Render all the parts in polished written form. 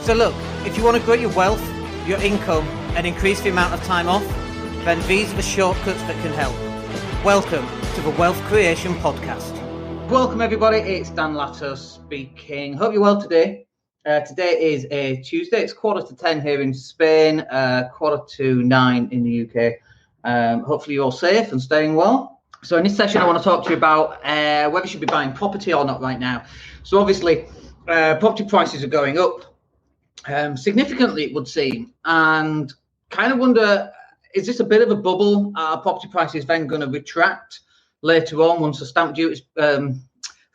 So look, if you want to grow your wealth, your income, and increase the amount of time off, then these are the shortcuts that can help. Welcome to the Wealth Creation Podcast. Welcome everybody, it's Dan Latto speaking. Hope you're well today. Today is a Tuesday, it's 10:15 here in Spain, 9:15 in the UK. Hopefully you're all safe and staying well. So in this session I want to talk to you about whether you should be buying property or not right now. So obviously property prices are going up significantly, it would seem, and kind of wonder, is this a bit of a bubble? Are property prices then going to retract later on once the stamp duty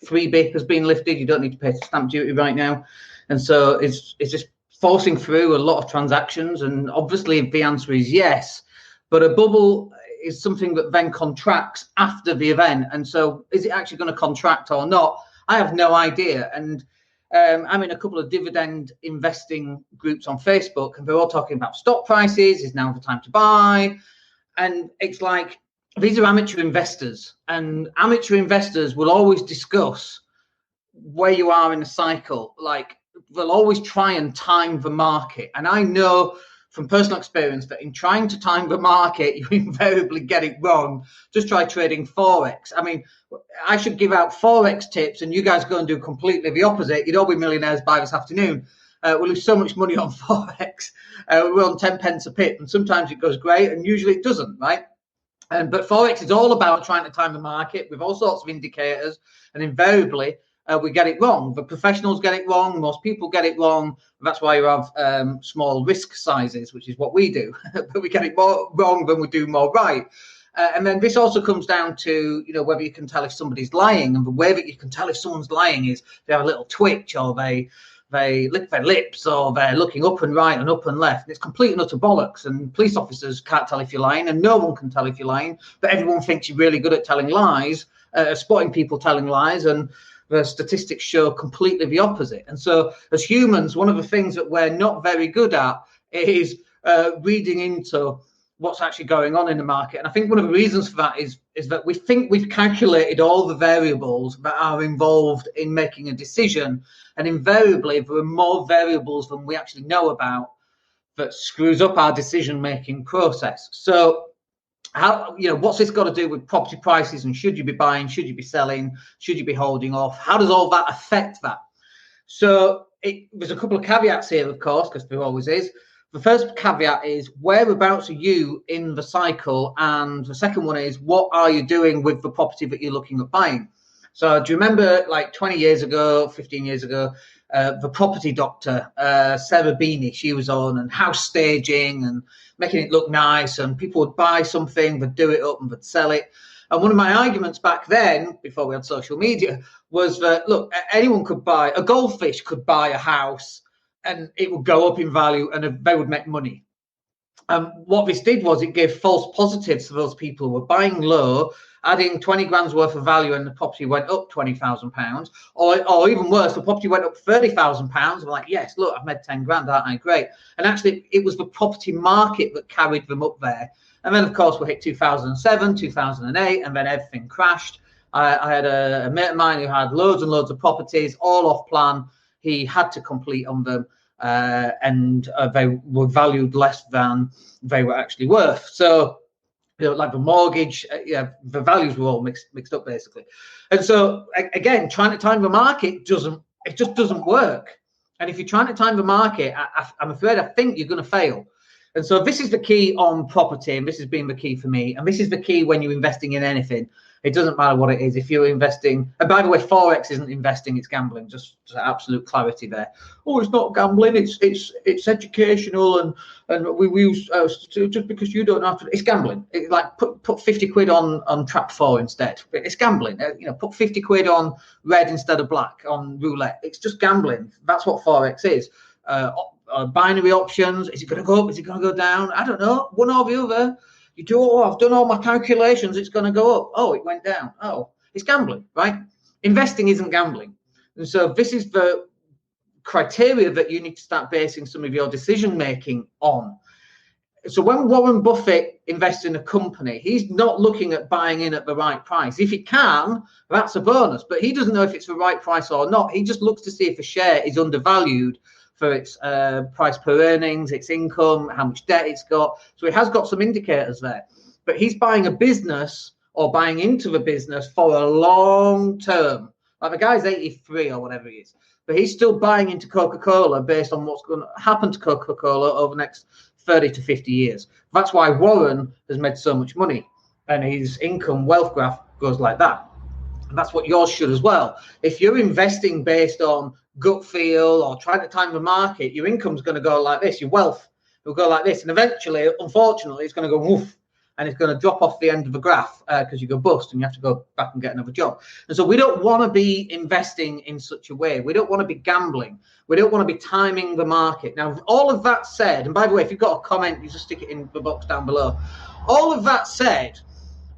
freebie has been lifted? You don't need to pay stamp duty right now, and so it's just forcing through a lot of transactions. And obviously the answer is yes, but a bubble is something that then contracts after the event, and so is it actually going to contract or not? I have no idea. And I'm in a couple of dividend investing groups on Facebook, and they're all talking about stock prices. Is now the time to buy? And it's like, these are amateur investors, and amateur investors will always discuss where you are in the cycle. Like, they'll always try and time the market. And I know from personal experience that in trying to time the market, you invariably get it wrong. Just try trading Forex. I mean, I should give out Forex tips and you guys go and do completely the opposite. You'd all be millionaires by this afternoon. We lose so much money on Forex. We're on 10 pence a pip, and sometimes it goes great and usually it doesn't, right? But Forex is all about trying to time the market with all sorts of indicators, and invariably we get it wrong. The professionals get it wrong. Most people get it wrong. That's why you have small risk sizes, which is what we do. But we get it more wrong than we do more right. And then this also comes down to, whether you can tell if somebody's lying. And the way that you can tell if someone's lying is they have a little twitch, or they lick their lips, or they're looking up and right and up and left. And it's complete and utter bollocks. And police officers can't tell if you're lying, and no one can tell if you're lying. But everyone thinks you're really good at telling lies, spotting people telling lies, and the statistics show completely the opposite. And so as humans, one of the things that we're not very good at is reading into what's actually going on in the market. And I think one of the reasons for that is that we think we've calculated all the variables that are involved in making a decision. And invariably, there are more variables than we actually know about that screws up our decision-making process. So how, what's this got to do with property prices, and should you be buying, should you be selling, should you be holding off? How does all that affect that? So there's a couple of caveats here, of course, because there always is. The first caveat is, whereabouts are you in the cycle? And the second one is, what are you doing with the property that you're looking at buying? So do you remember, like 20 years ago, 15 years ago, the property doctor, Sarah Beanie, she was on, and house staging and making it look nice, and people would buy something, they'd do it up and they'd sell it. And one of my arguments back then, before we had social media, was that, look, anyone could buy, a goldfish could buy a house and it would go up in value and they would make money. What this did was it gave false positives to those people who were buying low, adding 20 grand's worth of value, and the property went up £20,000, or even worse, the property went up £30,000. We're like, yes, look, I've made 10 grand, aren't I? Great. And actually, it was the property market that carried them up there. And then, of course, we hit 2007, 2008, and then everything crashed. I had a mate of mine who had loads and loads of properties, all off plan. He had to complete on them, and they were valued less than they were actually worth. So, like the mortgage, the values were all mixed up basically. And so again, trying to time the market just doesn't work. And if you're trying to time the market, I'm afraid I think you're going to fail. And so this is the key on property, and this has been the key for me. And this is the key when you're investing in anything. It doesn't matter what it is. If you're investing, and by the way, Forex isn't investing, it's gambling. Just absolute clarity there. Oh, it's not gambling. It's educational, and we use just because you don't have to. It's gambling. It's like put 50 quid on trap 4 instead. It's gambling. Put 50 quid on red instead of black on roulette. It's just gambling. That's what Forex is. Binary options. Is it going to go up? Is it going to go down? I don't know. One or the other. You do, I've done all my calculations, it's going to go up. Oh, it went down. Oh, it's gambling, right? Investing isn't gambling. And so this is the criteria that you need to start basing some of your decision making on. So when Warren Buffett invests in a company, he's not looking at buying in at the right price. If he can, that's a bonus, but he doesn't know if it's the right price or not. He just looks to see if a share is undervalued for its price per earnings, its income, how much debt it's got. So it has got some indicators there. But he's buying a business or buying into the business for a long term. Like the guy's 83 or whatever he is. But he's still buying into Coca-Cola based on what's going to happen to Coca-Cola over the next 30 to 50 years. That's why Warren has made so much money. And his income wealth graph goes like that. And that's what yours should as well. If you're investing based on gut feel or trying to time the market, your income's going to go like this. Your wealth will go like this. And eventually, unfortunately, it's going to go woof. And it's going to drop off the end of the graph because you go bust and you have to go back and get another job. And so we don't want to be investing in such a way. We don't want to be gambling. We don't want to be timing the market. Now, all of that said, and by the way, if you've got a comment, you just stick it in the box down below. All of that said,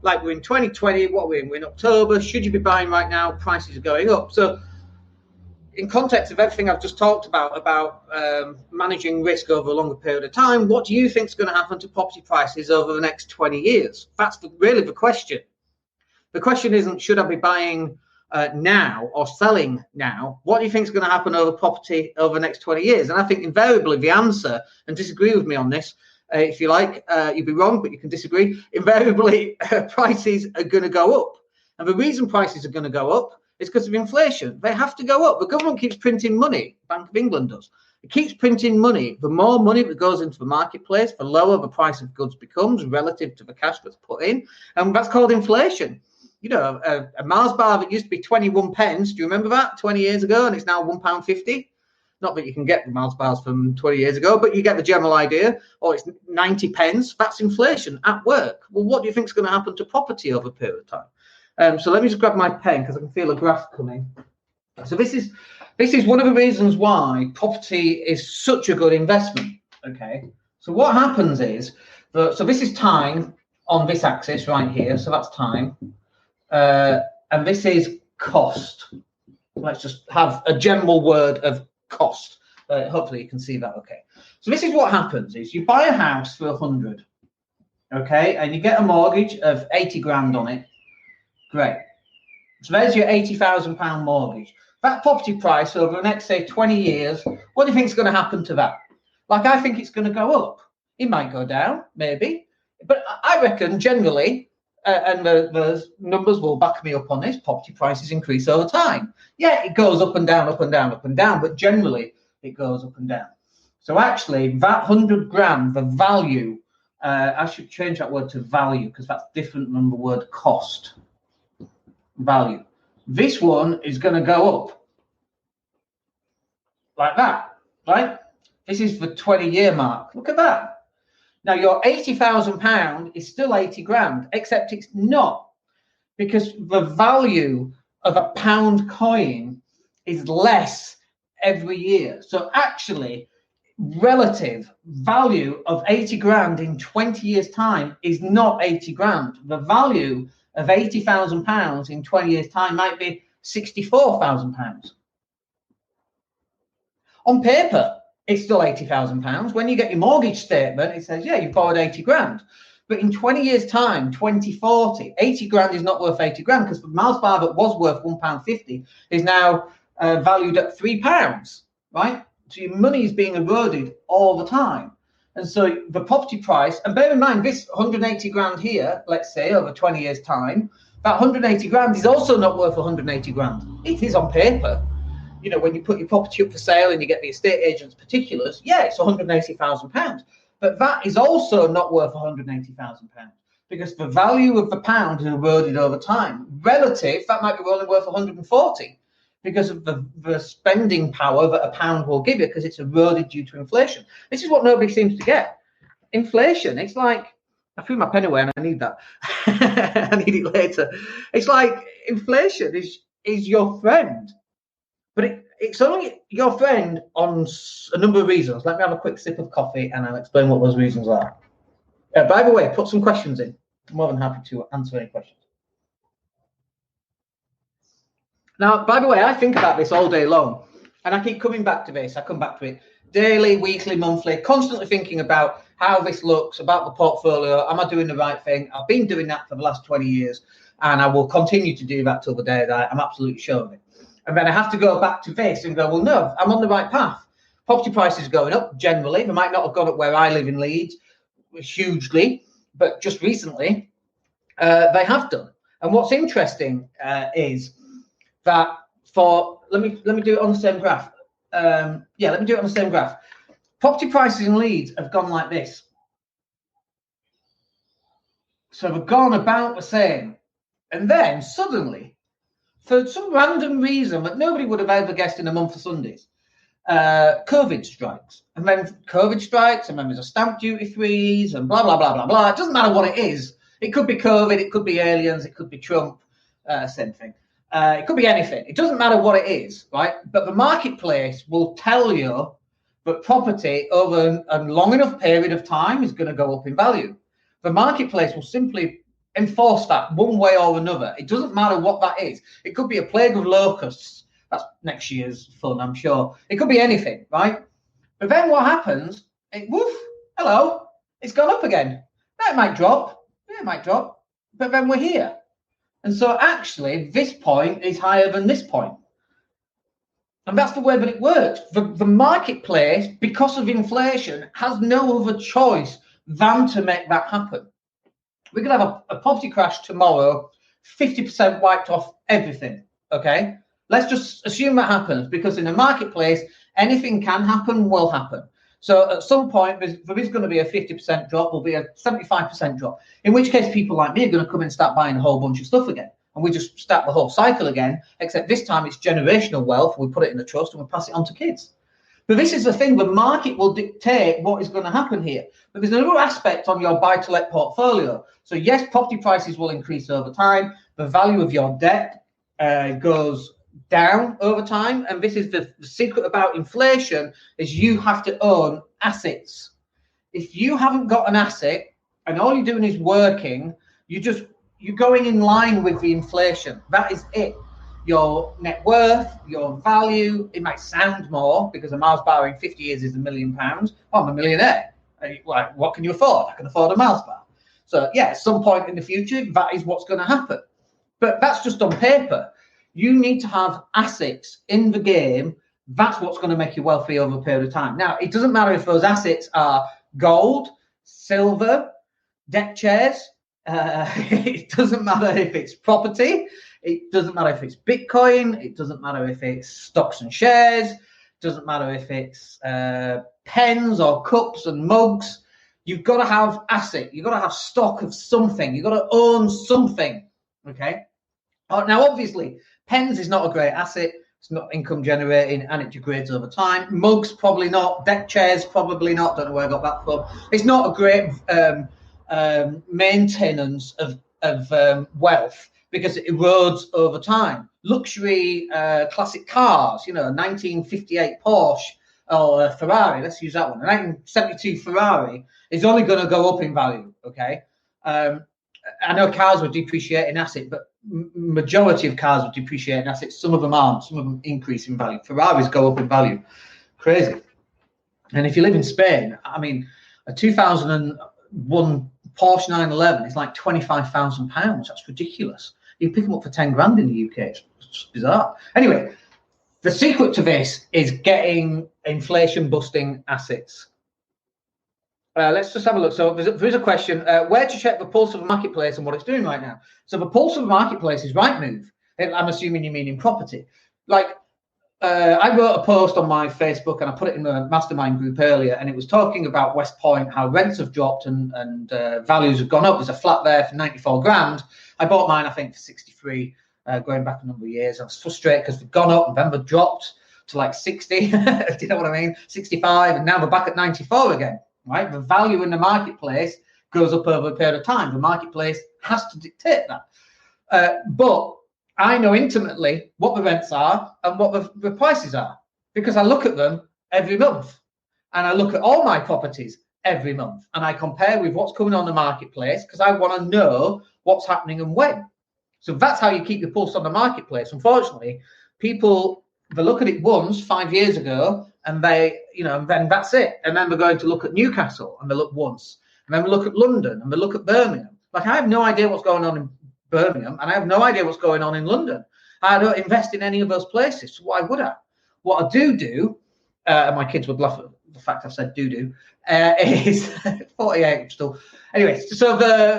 like we're in 2020, what we're in October, should you be buying right now? Prices are going up. So in context of everything I've just talked about managing risk over a longer period of time, what do you think is going to happen to property prices over the next 20 years? That's really the question. The question isn't, should I be buying now or selling now? What do you think is going to happen over property over the next 20 years? And I think invariably the answer, and disagree with me on this, if you like, you'd be wrong, but you can disagree. Invariably, prices are going to go up. And the reason prices are going to go up is because of inflation. They have to go up. The government keeps printing money. Bank of England does. It keeps printing money. The more money that goes into the marketplace, the lower the price of goods becomes relative to the cash that's put in. And that's called inflation. You know, a Mars bar that used to be 21 pence, do you remember that 20 years ago? And it's now £1.50. Not that you can get the Mars bars from 20 years ago, but you get the general idea. Or it's 90 pence. That's inflation at work. Well, what do you think is going to happen to property over a period of time? So let me just grab my pen because I can feel a graph coming. So this is one of the reasons why property is such a good investment. Okay. So what happens is, so this is time on this axis right here. So that's time. And this is cost. Let's just have a general word of cost. Hopefully you can see that. Okay. So this is what happens is you buy a house for 100. Okay. And you get a mortgage of 80 grand on it. Great. So there's your £80,000 mortgage. That property price over the next, say, 20 years, what do you think is going to happen to that? Like, I think it's going to go up. It might go down, maybe. But I reckon generally, and the numbers will back me up on this, property prices increase over time. Yeah, it goes up and down, up and down, up and down, but generally it goes up and down. So actually, that 100 grand, the value, I should change that word to value because that's different than the word cost. Value. This one is going to go up like that, right? This is the 20-year mark. Look at that. Now your £80,000 is still 80 grand, except it's not, because the value of a pound coin is less every year. So actually, relative value of 80 grand in 20 years' time is not 80 grand. The value of £80,000 in 20 years' time might be £64,000. On paper, it's still £80,000. When you get your mortgage statement, it says, yeah, you borrowed 80 grand. But in 20 years' time, 2040, 80 grand is not worth 80 grand because the Mars bar that was worth £1.50 is now valued at £3, right? So your money is being eroded all the time. And so the property price, and bear in mind, this 180 grand here, let's say over 20 years' time, that 180 grand is also not worth 180 grand. It is on paper. You know, when you put your property up for sale and you get the estate agent's particulars, yeah, it's £180,000. But that is also not worth £180,000 because the value of the pound is eroded over time. Relative, that might be only worth 140 because of the spending power that a pound will give you because it's eroded due to inflation. This is what nobody seems to get. Inflation, it's like, I threw my pen away and I need that. I need it later. It's like inflation is your friend. But it's only your friend on a number of reasons. Let me have a quick sip of coffee and I'll explain what those reasons are. By the way, put some questions in. I'm more than happy to answer any questions. Now, by the way, I think about this all day long. And I keep coming back to this. I come back to it daily, weekly, monthly, constantly thinking about how this looks, about the portfolio. Am I doing the right thing? I've been doing that for the last 20 years. And I will continue to do that till the day that I'm absolutely sure of it. And then I have to go back to this and go, well, no, I'm on the right path. property prices are going up generally. They might not have gone up where I live in Leeds hugely, but just recently they have done. And what's interesting is that let me do it on the same graph. Let me do it on the same graph. Property prices in Leeds have gone like this. So they've gone about the same. And then suddenly, for some random reason that nobody would have ever guessed in a month of Sundays, COVID strikes. And then COVID strikes, and then there's a stamp duty freeze, and blah, blah, blah, blah, blah. It doesn't matter what it is. It could be COVID, it could be aliens, it could be Trump, same thing. It could be anything. It doesn't matter what it is, right? But the marketplace will tell you that property over a long enough period of time is going to go up in value. The marketplace will simply enforce that one way or another. It doesn't matter what that is. It could be a plague of locusts. That's next year's fun, I'm sure. It could be anything, right? But then what happens? Hello, it's gone up again. It might drop. Yeah, it might drop. But then we're here. And so actually, this point is higher than this point. And that's the way that it works. The marketplace, because of inflation, has no other choice than to make that happen. We could have a property crash tomorrow, 50% wiped off everything, okay? Let's just assume that happens, because in a marketplace, anything can happen, will happen. So at some point, there is going to be a 50% drop, will be a 75% drop, in which case people like me are going to come and start buying a whole bunch of stuff again. And we just start the whole cycle again, except this time it's generational wealth. We put it in the trust and we pass it on to kids. But this is the thing, the market will dictate what is going to happen here. But there's another aspect on your buy-to-let portfolio. So yes, property prices will increase over time. The value of your debt goes down over time. And this is the secret about inflation, is you have to own assets. If you haven't got an asset and all you're doing is working, you're going in line with the inflation. That is it. Your net worth, your value, it might sound more because a Mars bar in 50 years is £1 million. Oh, I'm a millionaire. What can you afford? I can afford a Mars bar. So yeah, at some point in the future, that is what's going to happen. But that's just on paper. You need to have assets in the game. That's what's going to make you wealthy over a period of time. Now, it doesn't matter if those assets are gold, silver, deck chairs. It doesn't matter if it's property. It doesn't matter if it's Bitcoin. It doesn't matter if it's stocks and shares. It doesn't matter if it's pens or cups and mugs. You've got to have asset. You've got to have stock of something. You've got to own something. Okay. Now, obviously, pens is not a great asset. It's not income generating and it degrades over time. Mugs, probably not. Deck chairs, probably not. Don't know where I got that from. It's not a great maintenance of wealth, because it erodes over time. Luxury classic cars, 1958 Porsche or a Ferrari, let's use that one. A 1972 Ferrari is only going to go up in value, okay? I know cars would depreciate in asset, but majority of cars would depreciate in assets. Some of them aren't. Some of them increase in value. Ferraris go up in value. Crazy. And if you live in Spain, I mean, a 2001 Porsche 911 is like £25,000. That's ridiculous. You pick them up for 10 grand in the UK. It's just bizarre. Anyway, the secret to this is getting inflation busting assets. Let's just have a look. So there is a question, where to check the pulse of the marketplace and what it's doing right now. So the pulse of the marketplace is Rightmove. I'm assuming you mean in property. I wrote a post on my Facebook and I put it in the mastermind group earlier, and it was talking about West Point, how rents have dropped and values have gone up. There's a flat there for 94 grand. I bought mine, I think, for 63, going back a number of years. I was frustrated because they've gone up and then they've dropped to like 60. Do you know what I mean? 65, and now we're back at 94 again, right? The value in the marketplace goes up over a period of time. The marketplace has to dictate that. But I know intimately what the rents are and what the prices are, because I look at them every month, and I look at all my properties every month, and I compare with what's coming on the marketplace, because I want to know what's happening and when. So that's how you keep your pulse on the marketplace. Unfortunately, people, they look at it once 5 years ago, and and then that's it. And then they're going to look at Newcastle, and they look once, and then we look at London, and they look at Birmingham. I have no idea what's going on in Birmingham, and I have no idea what's going on in London. I don't invest in any of those places, so why would I? What I do and my kids would laugh at the fact I've said doo-doo, is 48 still. Anyway, so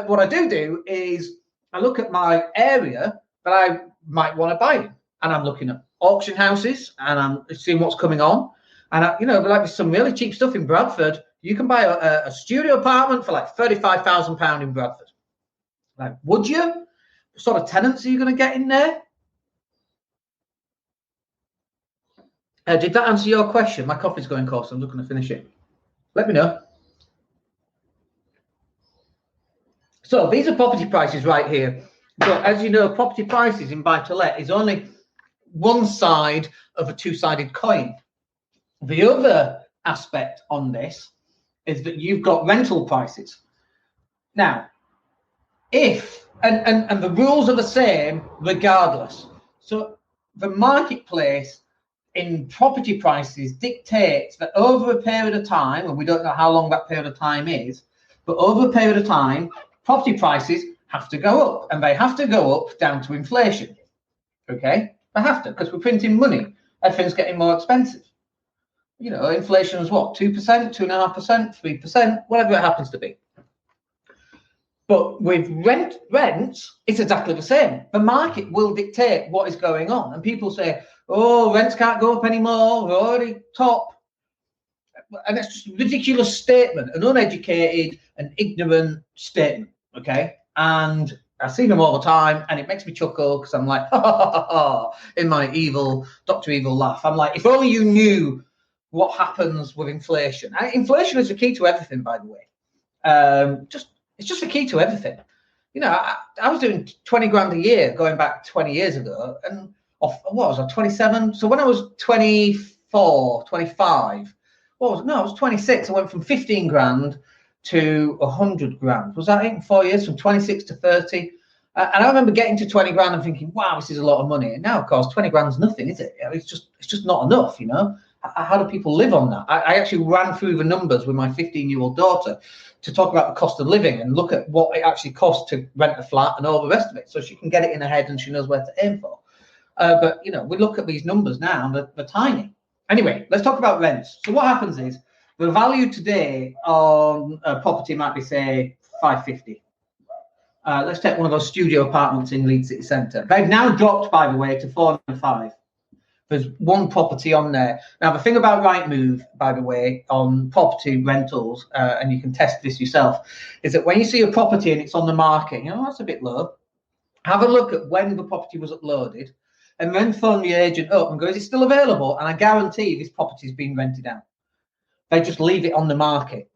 what I do is I look at my area that I might want to buy in, and I'm looking at auction houses, and I'm seeing what's coming on. And like some really cheap stuff in Bradford. You can buy a studio apartment for like £35,000 in Bradford. Like, would you? What sort of tenants are you going to get in there? Did that answer your question? My coffee's going cold, so I'm just going to finish it. Let me know. So these are property prices right here. But as you know, property prices in buy-to-let is only one side of a two-sided coin. The other aspect on this is that you've got rental prices. Now, if, and the rules are the same regardless. So the marketplace in property prices dictates that over a period of time, and we don't know how long that period of time is, but over a period of time, property prices have to go up, and they have to go up down to inflation. Okay? They have to, because we're printing money. Everything's getting more expensive. Inflation is what? 2%, 2.5%, 3%, whatever it happens to be. But with rents, it's exactly the same. The market will dictate what is going on. And people say, oh, rents can't go up anymore. We're already top. And that's just a ridiculous statement, an uneducated and ignorant statement, okay? And I see them all the time, and it makes me chuckle because I'm like, ha, ha, ha, ha, in my evil, Dr. Evil laugh. I'm like, if only you knew what happens with inflation. And inflation is the key to everything, by the way. It's just the key to everything. I was doing 20 grand a year going back 20 years ago, and what was I, 27? So when I was 24, 25, I was 26. I went from 15 grand to 100 grand. Was that in 4 years, from 26 to 30? And I remember getting to 20 grand and thinking, wow, this is a lot of money. And now, of course, 20 grand's nothing, is it? It's just not enough, How do people live on that? I actually ran through the numbers with my 15-year-old daughter to talk about the cost of living and look at what it actually costs to rent a flat and all the rest of it, so she can get it in her head and she knows where to aim for. But we look at these numbers now and they're tiny. Anyway, let's talk about rents. So what happens is the value today on a property might be, say, 550. Let's take one of those studio apartments in Leeds City Centre. They've now dropped, by the way, to 495. There's one property on there. Now, the thing about Rightmove, by the way, on property rentals, and you can test this yourself, is that when you see a property and it's on the market, that's a bit low. Have a look at when the property was uploaded, and then phone the agent up and go, is it still available? And I guarantee this property's been rented out. They just leave it on the market,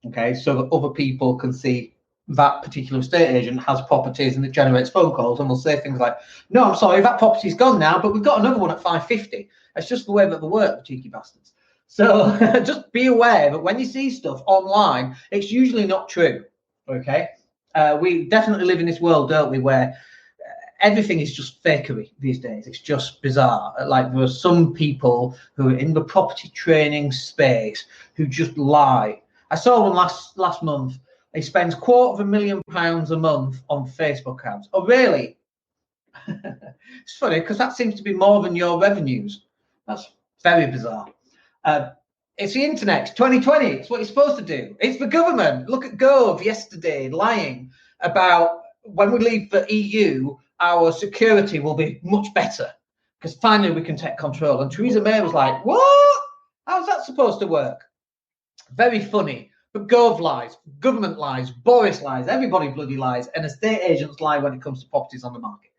okay, so that other people can see that particular estate agent has properties, and it generates phone calls, and will say things like, no, I'm sorry, that property's gone now, but we've got another one at 550. It's just the way that they work, the cheeky bastards. So just be aware that when you see stuff online, it's usually not true, okay? We definitely live in this world, don't we, where everything is just fakery these days. It's just bizarre. Like, there are some people who are in the property training space who just lie. I saw one last month. He spends £250,000 a month on Facebook ads. Oh, really? It's funny because that seems to be more than your revenues. That's very bizarre. It's the internet. It's 2020. It's what you're supposed to do. It's the government. Look at Gove yesterday lying about when we leave the EU, our security will be much better because finally we can take control. And Theresa May was like, what? How's that supposed to work? Very funny. But Gove lies, government lies, Boris lies, everybody bloody lies, and estate agents lie when it comes to properties on the market.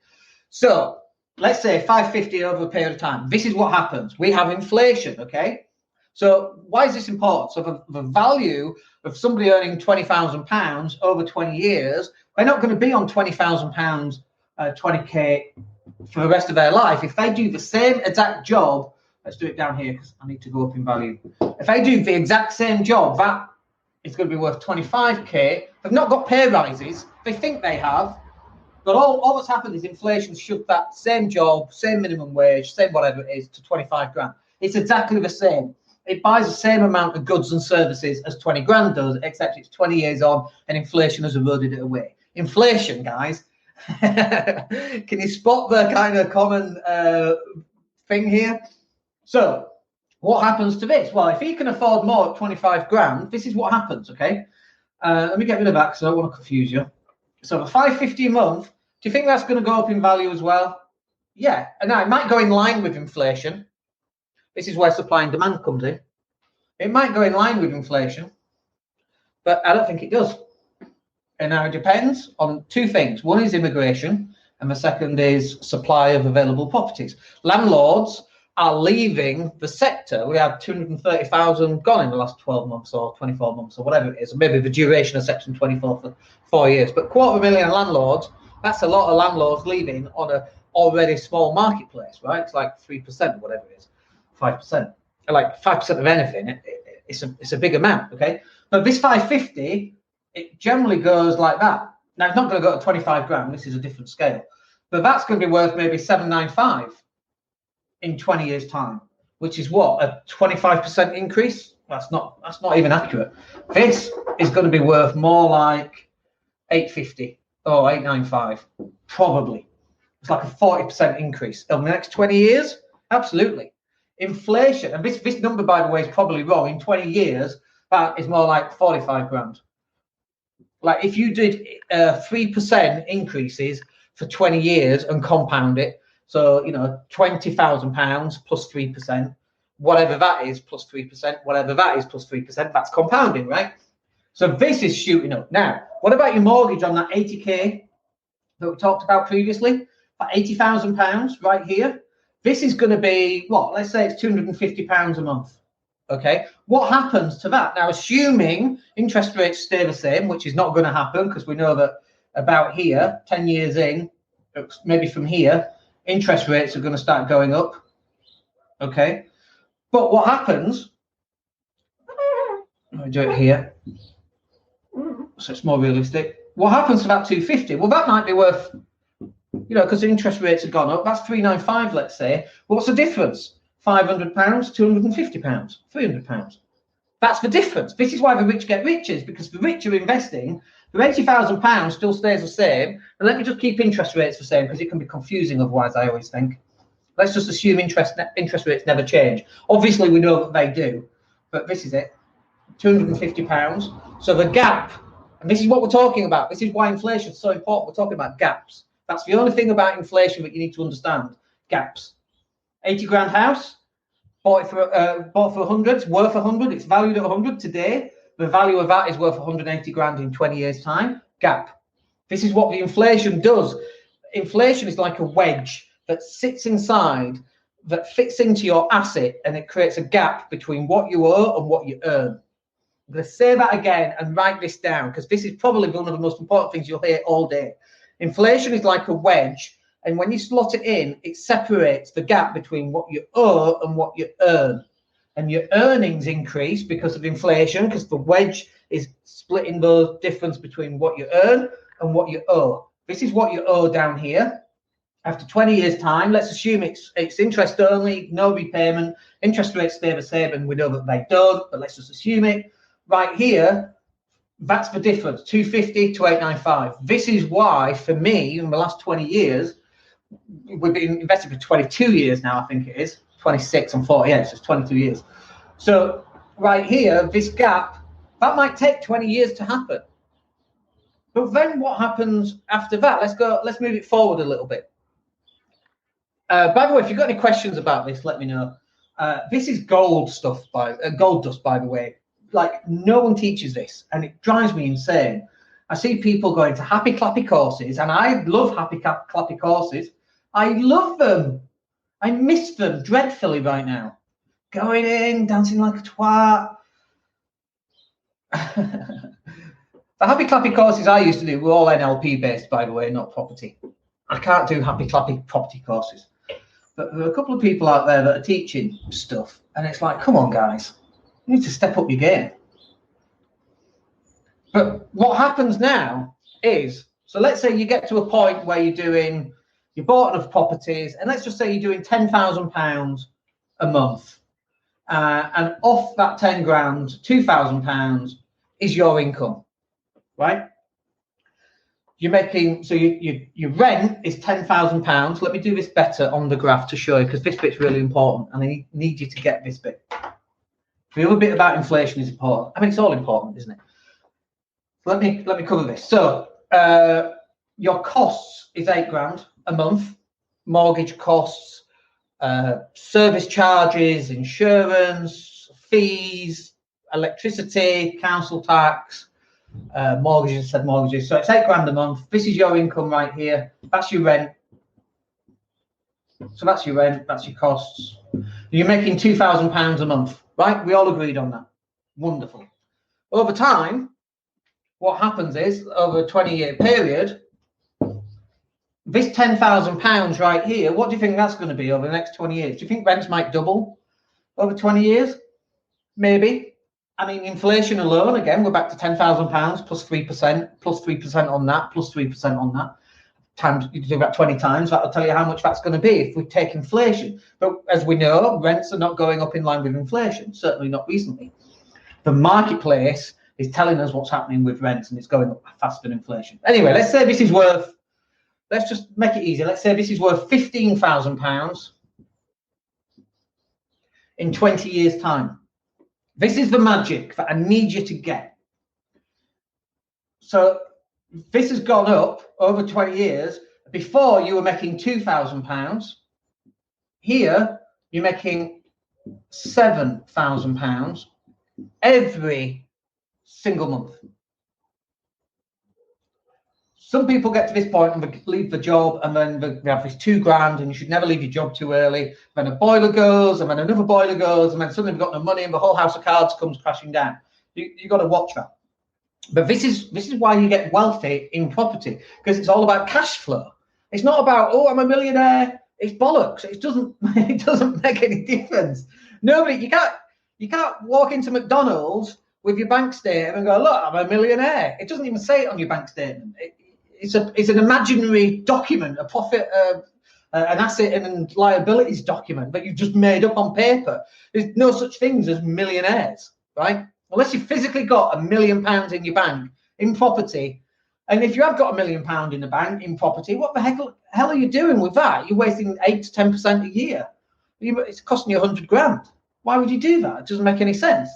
So let's say 550 over a period of time. This is what happens. We have inflation, okay? So why is this important? So the value of somebody earning £20,000 over 20 years, they're not going to be on £20,000, 20K for the rest of their life. If they do the same exact job, let's do it down here because I need to go up in value. If they do the exact same job, that it's going to be worth 25K. They've not got pay rises. They think they have. But all that's happened is inflation shoved that same job, same minimum wage, same whatever it is, to 25 grand. It's exactly the same. It buys the same amount of goods and services as 20 grand does, except it's 20 years on and inflation has eroded it away. Inflation, guys. Can you spot the kind of common thing here? So what happens to this? Well, if he can afford more at 25 grand, this is what happens, okay? Let me get rid of that because I don't want to confuse you. So the 550 a month, do you think that's going to go up in value as well? Yeah, and now it might go in line with inflation. This is where supply and demand comes in. It might go in line with inflation, but I don't think it does. And now it depends on two things. One is immigration, and the second is supply of available properties. Landlords are leaving the sector. We had 230,000 gone in the last 12 months or 24 months or whatever it is, or maybe the duration of Section 24 for 4 years. But 250,000 landlords, that's a lot of landlords leaving on a already small marketplace, right? It's like 3% or whatever it is, 5%. Like 5% of anything, it's a big amount, okay? But this 550, it generally goes like that. Now, it's not going to go to 25 grand. This is a different scale. But that's going to be worth maybe 795 in 20 years' time, which is what, a 25% increase? That's not even accurate. This is going to be worth more like 850 or 895, probably. It's like a 40% increase over the next 20 years. Absolutely. Inflation, and this number, by the way, is probably wrong. In 20 years, that is more like 45 grand. Like if you did 3% increases for 20 years and compound it, so, you know, £20,000 plus 3%, whatever that is plus 3%, whatever that is plus 3%, that's compounding, right? So this is shooting up. Now, what about your mortgage on that 80K that we talked about previously? That £80,000 right here. This is going to be, what, let's say it's £250 a month. Okay, what happens to that? Now, assuming interest rates stay the same, which is not going to happen because we know that about here, 10 years in, maybe from here, interest rates are going to start going up. Okay, but what happens? Let me do it here so it's more realistic. What happens to that 250? Well, that might be worth, you know, because the interest rates have gone up. That's 395, let's say. What's the difference? £500, £250, £300. That's the difference. This is why the rich get richer, because the rich are investing. The £80,000 still stays the same. And let me just keep interest rates the same because it can be confusing otherwise, I always think. Let's just assume interest rates never change. Obviously, we know that they do, but this is it, £250. So the gap, and this is what we're talking about. This is why inflation is so important. We're talking about gaps. That's the only thing about inflation that you need to understand, gaps. 80 grand house, bought for 100, it's worth 100, it's valued at 100 today. The value of that is worth 180 grand in 20 years' time. Gap. This is what the inflation does. Inflation is like a wedge that sits inside, that fits into your asset, and it creates a gap between what you owe and what you earn. I'm going to say that again and write this down because this is probably one of the most important things you'll hear all day. Inflation is like a wedge. And when you slot it in, it separates the gap between what you owe and what you earn. And your earnings increase because of inflation, because the wedge is splitting the difference between what you earn and what you owe. This is what you owe down here. After 20 years' time, let's assume it's interest only, no repayment, interest rates stay the same, and we know that they don't, but let's just assume it. Right here, that's the difference, 250 to 895. This is why, for me, in the last 20 years, we've been invested for 22 years now, I think it is. 26 and 48, so it's 22 years. So right here, this gap, that might take 20 years to happen. But then what happens after that? Let's move it forward a little bit. By the way, if you've got any questions about this, let me know. This is gold stuff, gold dust, by the way. Like, no one teaches this, and it drives me insane. I see people going to happy clappy courses, and I love happy clappy courses. I love them. I miss them dreadfully right now. Going in, dancing like a twat. The happy clappy courses I used to do were all NLP based, by the way, not property. I can't do happy clappy property courses. But there are a couple of people out there that are teaching stuff, and it's like, come on, guys, you need to step up your game. But what happens now is, so let's say you get to a point where you bought enough properties, and let's just say you're doing £10,000 a month, and off that 10 grand, £2,000 is your income, right? you're making, so your rent is £10,000. Let me do this better on the graph to show you, because this bit's really important, and I need you to get this bit. The other bit about inflation is important. I mean, it's all important, isn't it? Let me cover this. So your costs is £8,000 a month, mortgage costs, service charges, insurance, fees, electricity, council tax, mortgages. So it's £8,000 a month. This is your income right here. That's your rent. So that's your rent. That's your costs. You're making £2,000 a month, right? We all agreed on that. Wonderful. Over time, what happens is, over a 20-year period, this £10,000 right here, what do you think that's going to be over the next 20 years? Do you think rents might double over 20 years? Maybe. I mean, inflation alone, again, we're back to £10,000 plus 3%, plus 3% on that, plus 3% on that. Times, you do that 20 times, that'll tell you how much that's going to be if we take inflation. But as we know, rents are not going up in line with inflation, certainly not recently. The marketplace is telling us what's happening with rents, and it's going up faster than inflation. Anyway, let's say this is worth, let's just make it easy. Let's say this is worth £15,000 in 20 years' time. This is the magic that I need you to get. So this has gone up over 20 years. Before, you were making £2,000. Here, you're making £7,000 every single month. Some people get to this point and they leave the job, and then they have this £2,000, and you should never leave your job too early. Then a boiler goes, and then another boiler goes, and then suddenly we've got no money, and the whole house of cards comes crashing down. You've got to watch that. But this is why you get wealthy in property, because it's all about cash flow. It's not about, oh, I'm a millionaire. It's bollocks. It doesn't make any difference. Nobody, you can't walk into McDonald's with your bank statement and go, look, I'm a millionaire. It doesn't even say it on your bank statement. It's an imaginary document, a profit, an asset and liabilities document that you've just made up on paper. There's no such things as millionaires, right? Unless you've physically got £1 million in your bank in property. And if you have got £1 million in the bank in property, what the hell are you doing with that? You're wasting 8 to 10% a year. It's costing you £100,000. Why would you do that? It doesn't make any sense.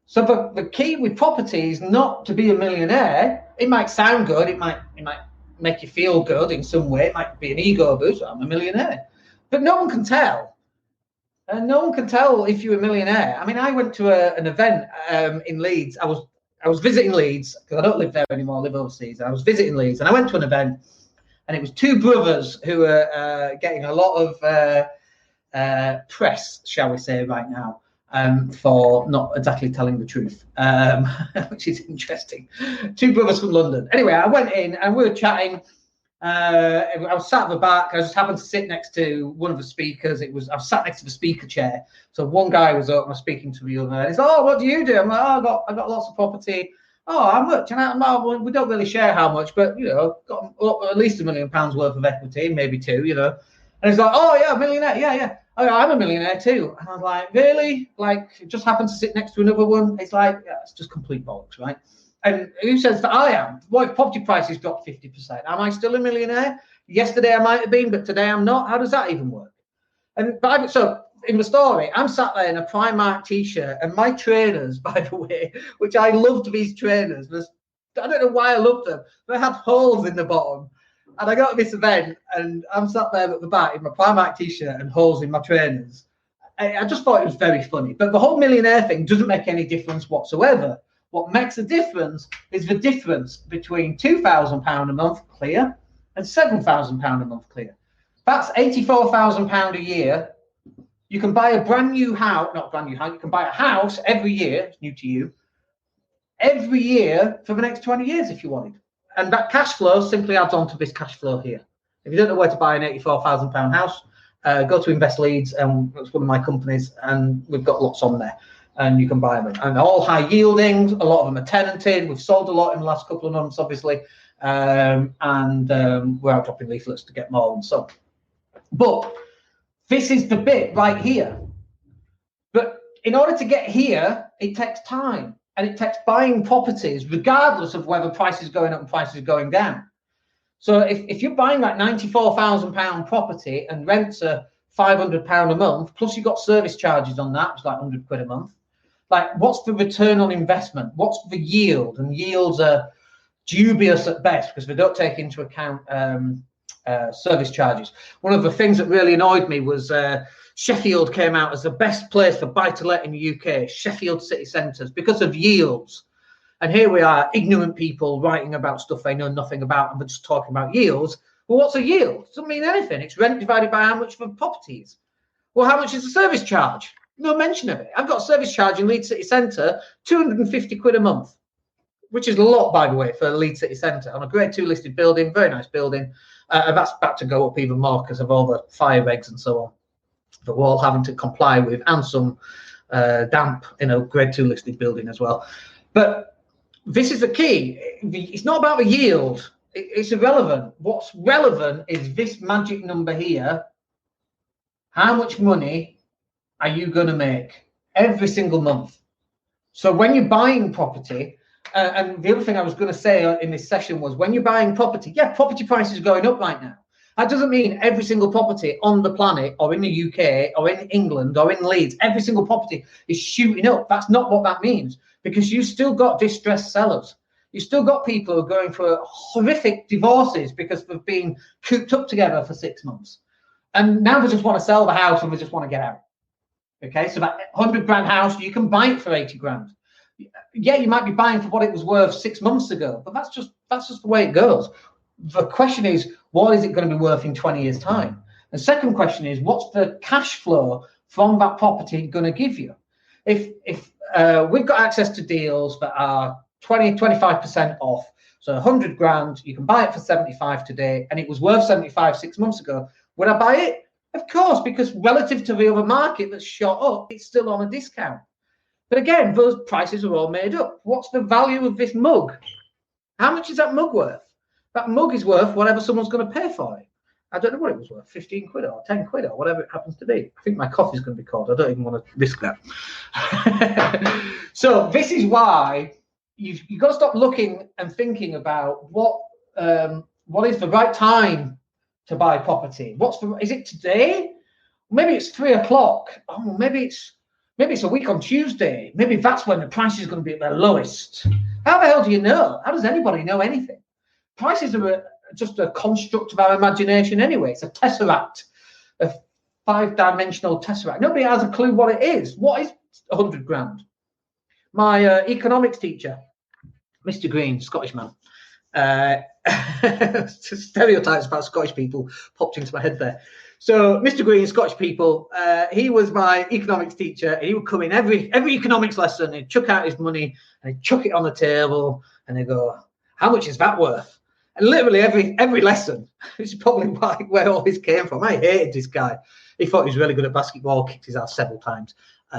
So the key with property is not to be a millionaire. It might sound good. It might make you feel good in some way. It might be an ego boost. I'm a millionaire. But no one can tell. And no one can tell if you're a millionaire. I mean, I went to an event in Leeds. I was visiting Leeds because I don't live there anymore. I live overseas. I was visiting Leeds, and I went to an event, and it was two brothers who were getting a lot of press, shall we say, right now, for not exactly telling the truth, which is interesting. Two brothers from London. Anyway, I went in and we were chatting. I was sat at the back. I just happened to sit next to one of the speakers. I was sat next to the speaker chair. So one guy was up and I was speaking to the other. And he's like, "Oh, what do you do?" I'm like, "Oh, I got lots of property." "Oh, how much?" And we don't really share how much, but got at least £1 million worth of equity, maybe two. And he's like, "Oh yeah, a millionaire. Yeah. Oh, yeah, I'm a millionaire too." And I was like, "Really?" Like, just happened to sit next to another one. It's like, yeah, it's just complete bollocks, right? And who says that I am? What if property prices dropped 50%? Am I still a millionaire? Yesterday I might have been, but today I'm not. How does that even work? So in the story, I'm sat there in a Primark t-shirt, and my trainers, by the way, which I loved these trainers, I don't know why I loved them. They had holes in the bottom. And I got to this event, and I'm sat there at the back in my Primark t-shirt and holes in my trainers. I just thought it was very funny. But the whole millionaire thing doesn't make any difference whatsoever. What makes a difference is the difference between £2,000 a month clear and £7,000 a month clear. That's £84,000 a year. You can buy a brand new house, not a brand new house, you can buy a house every year, it's new to you, every year for the next 20 years if you wanted. And that cash flow simply adds on to this cash flow here. If you don't know where to buy an £84,000 house, go to Invest Leeds, and it's one of my companies, and we've got lots on there. And you can buy them. And all high yielding, a lot of them are tenanted. We've sold a lot in the last couple of months, obviously. And we're out dropping leaflets to get more and so. But this is the bit right here. But in order to get here, it takes time. and it takes buying properties regardless of whether prices are going up and prices are going down. So if you're buying like £94,000 property and rents are £500 a month, plus you've got service charges on that, it's like £100 a month. Like, what's the return on investment? What's the yield? And yields are dubious at best because they don't take into account service charges. One of the things that really annoyed me was Sheffield came out as the best place for buy-to-let in the UK, Sheffield city centres, because of yields. And here we are, ignorant people writing about stuff they know nothing about, and we're just talking about yields. Well, what's a yield? It doesn't mean anything. It's rent divided by how much for properties. Well, how much is the service charge? No mention of it. I've got a service charge in Leeds city centre, £250 a month, which is a lot, by the way, for Leeds city centre, on a grade 2 listed building, very nice building. And that's about to go up even more because of all the fire regs and so on that we're all having to comply with, and some damp in a grade 2 listed building as well. But this is the key. It's not about the yield. It's irrelevant. What's relevant is this magic number here. How much money are you going to make every single month? So when you're buying property, and the other thing I was going to say in this session was, when you're buying property, yeah, property prices are going up right now. That doesn't mean every single property on the planet or in the UK or in England or in Leeds, every single property is shooting up. That's not what that means, because you've still got distressed sellers. You've still got people who are going for horrific divorces because they've been cooped up together for 6 months. And now they just want to sell the house and they just want to get out. Okay, so that £100,000 house, you can buy it for 80 grand. Yeah, you might be buying for what it was worth 6 months ago, but that's just the way it goes. The question is, what is it going to be worth in 20 years' time? The second question is, what's the cash flow from that property going to give you? If we've got access to deals that are 25% off, so 100 grand, you can buy it for 75 today, and it was worth 75 6 months ago, would I buy it? Of course, because relative to the other market that's shot up, it's still on a discount. But again, those prices are all made up. What's the value of this mug? How much is that mug worth? That mug is worth whatever someone's going to pay for it. I don't know what it was worth, 15 quid or 10 quid or whatever it happens to be. I think my coffee's going to be cold. I don't even want to risk that. So this is why you've got to stop looking and thinking about what is the right time to buy property. Is it today? Maybe it's 3 o'clock. Oh, maybe it's a week on Tuesday. Maybe that's when the price is going to be at their lowest. How the hell do you know? How does anybody know anything? Prices are just a construct of our imagination anyway. It's a tesseract, a 5-dimensional tesseract. Nobody has a clue what it is. What is 100 grand? My economics teacher, Mr. Green, Scottish man, stereotypes about Scottish people popped into my head there. So Mr. Green, Scottish people, he was my economics teacher, and he would come in every economics lesson, he'd chuck out his money and he'd chuck it on the table and he'd go, how much is that worth? And literally every lesson, which is probably where all this came from. I hated this guy. He thought he was really good at basketball, kicked his ass several times.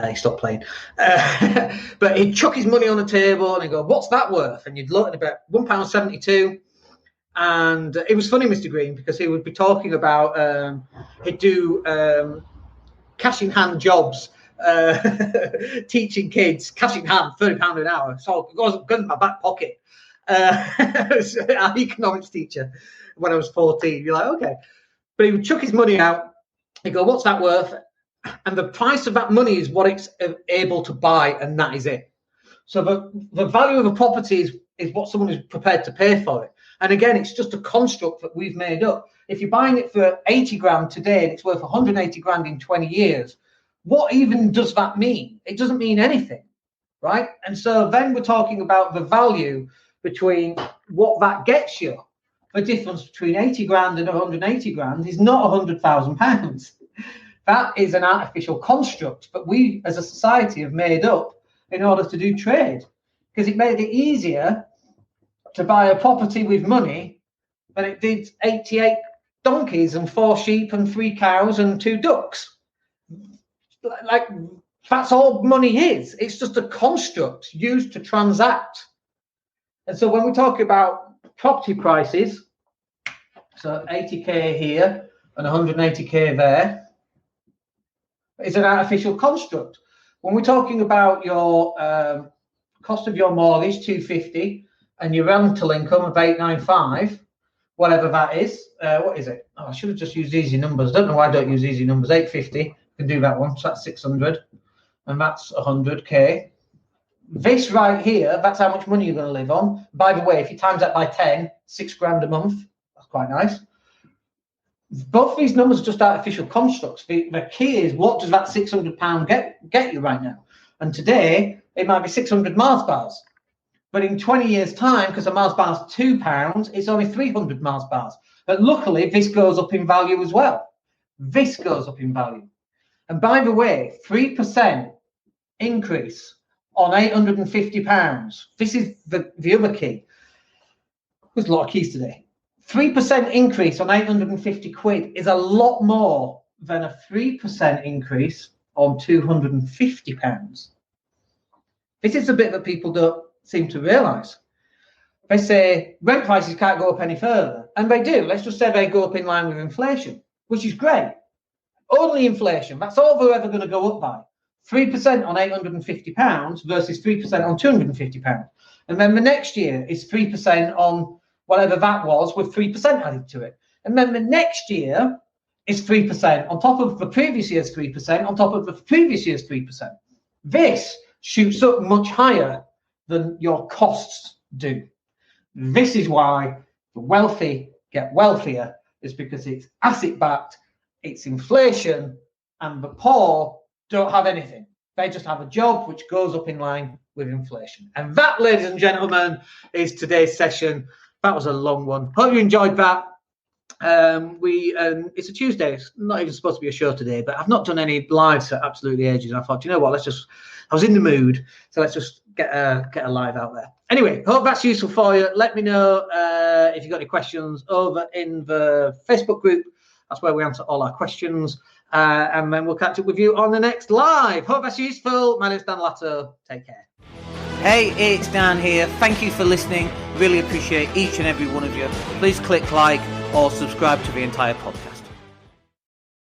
He stopped playing. But he'd chuck his money on the table and he'd go, what's that worth? And you'd look at about £1.72. And it was funny, Mr. Green, because he would be talking about, he'd do cash in hand jobs, teaching kids, cash in hand, £30 an hour. So it goes in my back pocket. Our economics teacher when I was 14. You're like, okay. But he would chuck his money out. He'd go, what's that worth? And the price of that money is what it's able to buy, and that is it. So the value of a property is what someone is prepared to pay for it. And again, it's just a construct that we've made up. If you're buying it for 80 grand today and it's worth 180 grand in 20 years, what even does that mean? It doesn't mean anything, right? And so then we're talking about the value between what that gets you. The difference between 80 grand and 180 grand is not £100,000. That is an artificial construct that we as a society have made up in order to do trade, because it made it easier to buy a property with money than it did 88 donkeys and 4 sheep and 3 cows and 2 ducks. Like, that's all money is. It's just a construct used to transact. And so when we talk about property prices, so 80k here and 180k there, it's an artificial construct. When we're talking about your cost of your mortgage 250, and your rental income of 895, whatever that is. What is it? Oh, I should have just used easy numbers. I don't know why I don't use easy numbers. 850, can do that one. So that's 600, and that's 100k. This right here, that's how much money you're going to live on. By the way, if you times that by 10, £6,000 a month. That's quite nice. Both these numbers are just artificial constructs. The key is, what does that £600 get you right now? And today, it might be 600 Mars bars. But in 20 years' time, because a Mars bar is £2, it's only 300 Mars bars. But luckily, this goes up in value as well. This goes up in value. And by the way, 3% increase on £850. This is the other key. There's a lot of keys today. 3% increase on 850 quid is a lot more than a 3% increase on £250. This is the bit that people don't seem to realise. They say rent prices can't go up any further, and they do. Let's just say they go up in line with inflation, which is great. Only inflation, that's all they're ever going to go up by. 3% on £850 versus 3% on £250. And then the next year is 3% on whatever that was, with 3% added to it. And then the next year is 3% on top of the previous year's 3%, on top of the previous year's 3%. This shoots up much higher than your costs do. This is why the wealthy get wealthier, is because it's asset-backed, it's inflation, and the poor don't have anything. They just have a job which goes up in line with inflation. And that, ladies and gentlemen, is today's session. That was a long one. Hope you enjoyed that. It's a Tuesday. It's not even supposed to be a show today, but I've not done any lives for absolutely ages. And I thought, you know what, I was in the mood, so let's just get a live out there. Anyway, hope that's useful for you. Let me know if you've got any questions over in the Facebook group. That's where we answer all our questions. And then we'll catch up with you on the next live. Hope that's useful. My name's Daniel Latto. Take care. Hey, it's Dan here. Thank you for listening. Really appreciate each and every one of you. Please click like or subscribe to the entire podcast.